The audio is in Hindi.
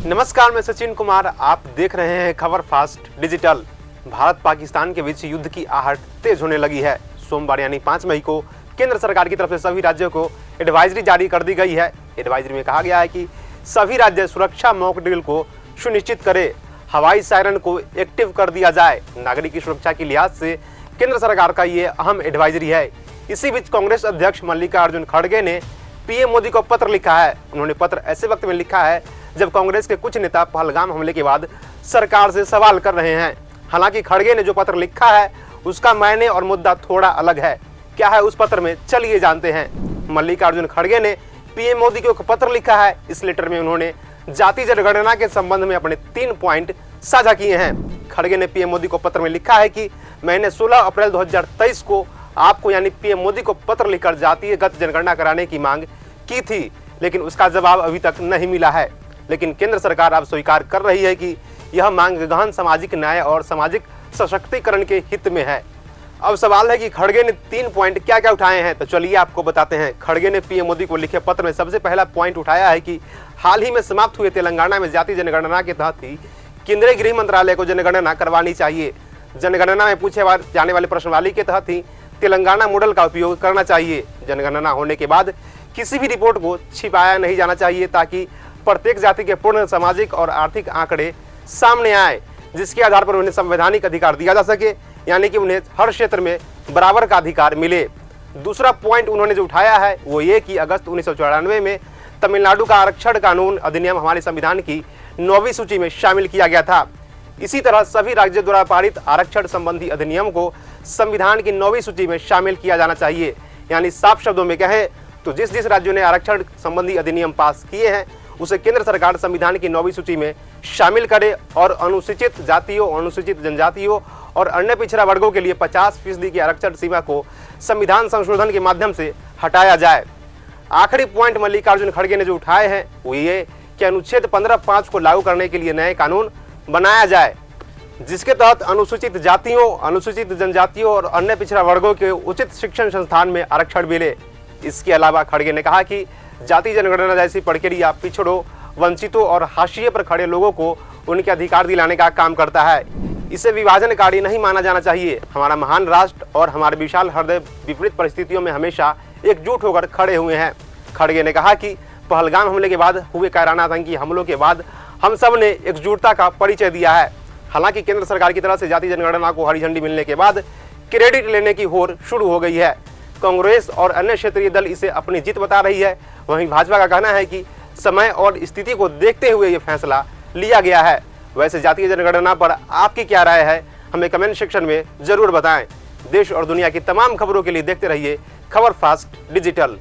नमस्कार, मैं सचिन कुमार। आप देख रहे हैं खबर फास्ट डिजिटल। भारत पाकिस्तान के बीच युद्ध की आहट तेज होने लगी है। सोमवार यानी 5 मई को केंद्र सरकार की तरफ से सभी राज्यों को एडवाइजरी जारी कर दी गई है। एडवाइजरी में कहा गया है कि सभी राज्य सुरक्षा मॉक ड्रिल को सुनिश्चित करें, हवाई सायरन को एक्टिव कर दिया जाए। नागरिक की सुरक्षा के लिहाज से केंद्र सरकार का ये अहम एडवाइजरी है। इसी बीच कांग्रेस अध्यक्ष मल्लिकार्जुन खड़गे ने पीएम मोदी को पत्र लिखा है। उन्होंने पत्र ऐसे वक्त में लिखा है जब कांग्रेस के कुछ नेता पहलगाम हमले के बाद सरकार से सवाल कर रहे हैं। हालांकि खड़गे ने जो पत्र लिखा है उसका मायने और मुद्दा थोड़ा अलग है। क्या है उस पत्र में, चलिए जानते हैं। मल्लिकार्जुन खड़गे ने पीएम मोदी को पत्र लिखा है। इस लेटर में उन्होंने जाति जनगणना के संबंध में अपने 3 पॉइंट साझा किए हैं। खड़गे ने पीएम मोदी को पत्र में लिखा है कि मैंने 16 अप्रैल 2023 को आपको यानी पीएम मोदी को पत्र लिखकर जातिगत जनगणना कराने की मांग की थी, लेकिन उसका जवाब अभी तक नहीं मिला है। लेकिन केंद्र सरकार अब स्वीकार कर रही है कि यह मांग गहन सामाजिक न्याय और सामाजिक सशक्तिकरण के हित में है। अब सवाल है कि खड़गे ने 3 पॉइंट क्या क्या उठाए हैं, तो चलिए आपको बताते हैं। खड़गे ने पीएम मोदी को लिखे पत्र में सबसे पहला पॉइंट उठाया है कि हाल ही में समाप्त हुए तेलंगाना में जाति जनगणना के तहत ही केंद्रीय गृह मंत्रालय को जनगणना करवानी चाहिए। जनगणना में पूछे जाने वाले प्रश्नावली के तहत ही तेलंगाना मॉडल का उपयोग करना चाहिए। जनगणना होने के बाद किसी भी रिपोर्ट को छिपाया नहीं जाना चाहिए ताकि प्रत्येक जाति के पूर्ण सामाजिक और आर्थिक आंकड़े सामने आए, जिसके आधार पर उन्हें संवैधानिक अधिकार दिया जा सके, यानी कि उन्हें हर क्षेत्र में बराबर का अधिकार मिले। दूसरा पॉइंट उन्होंने जो उठाया है वो ये कि अगस्त 1994 में तमिलनाडु का आरक्षण कानून अधिनियम हमारे संविधान की 9वीं सूची में शामिल किया गया था। इसी तरह सभी राज्यों द्वारा पारित आरक्षण संबंधी अधिनियम को संविधान की 9वीं सूची में शामिल किया जाना चाहिए। यानी साफ शब्दों में कहें तो जिस जिस राज्यों ने आरक्षण संबंधी अधिनियम पास किए हैं उसे केंद्र सरकार संविधान की 9वीं सूची में शामिल करे और अनुसूचित जातियों, अनुसूचित जनजातियों और अन्य पिछड़ा वर्गों के लिए 50% की आरक्षण सीमा को संविधान संशोधन के माध्यम से हटाया जाए। आखिरी पॉइंट मल्लिकार्जुन खड़गे ने जो उठाए हैं वो ये कि अनुच्छेद 15(5) को लागू करने के लिए नए कानून बनाया जाए, जिसके तहत अनुसूचित जातियों, अनुसूचित जनजातियों और अन्य पिछड़ा वर्गों के उचित शिक्षण संस्थान में आरक्षण मिले। इसके अलावा खड़गे ने कहा कि जाति जनगणना जैसी प्रक्रिया पिछड़ों, वंचितों और हाशिए पर खड़े लोगों को उनके अधिकार दिलाने का काम करता है। इसे विभाजनकारी नहीं माना जाना चाहिए। हमारा महान राष्ट्र और हमारे विशाल हृदय विपरीत परिस्थितियों में हमेशा एकजुट होकर खड़े हुए हैं। खड़गे ने कहा कि पहलगाम हमले के बाद हुए कायराना आतंकी हमलों के बाद हम सब ने एकजुटता का परिचय दिया है। हालांकि केंद्र सरकार की तरफ से जाति जनगणना को हरी झंडी मिलने के बाद क्रेडिट लेने की होड़ शुरू हो गई है। कांग्रेस और अन्य क्षेत्रीय दल इसे अपनी जीत बता रही है। वहीं भाजपा का कहना है कि समय और स्थिति को देखते हुए ये फैसला लिया गया है। वैसे जातीय जनगणना पर आपकी क्या राय है, हमें कमेंट सेक्शन में जरूर बताएं। देश और दुनिया की तमाम खबरों के लिए देखते रहिए खबर फास्ट डिजिटल।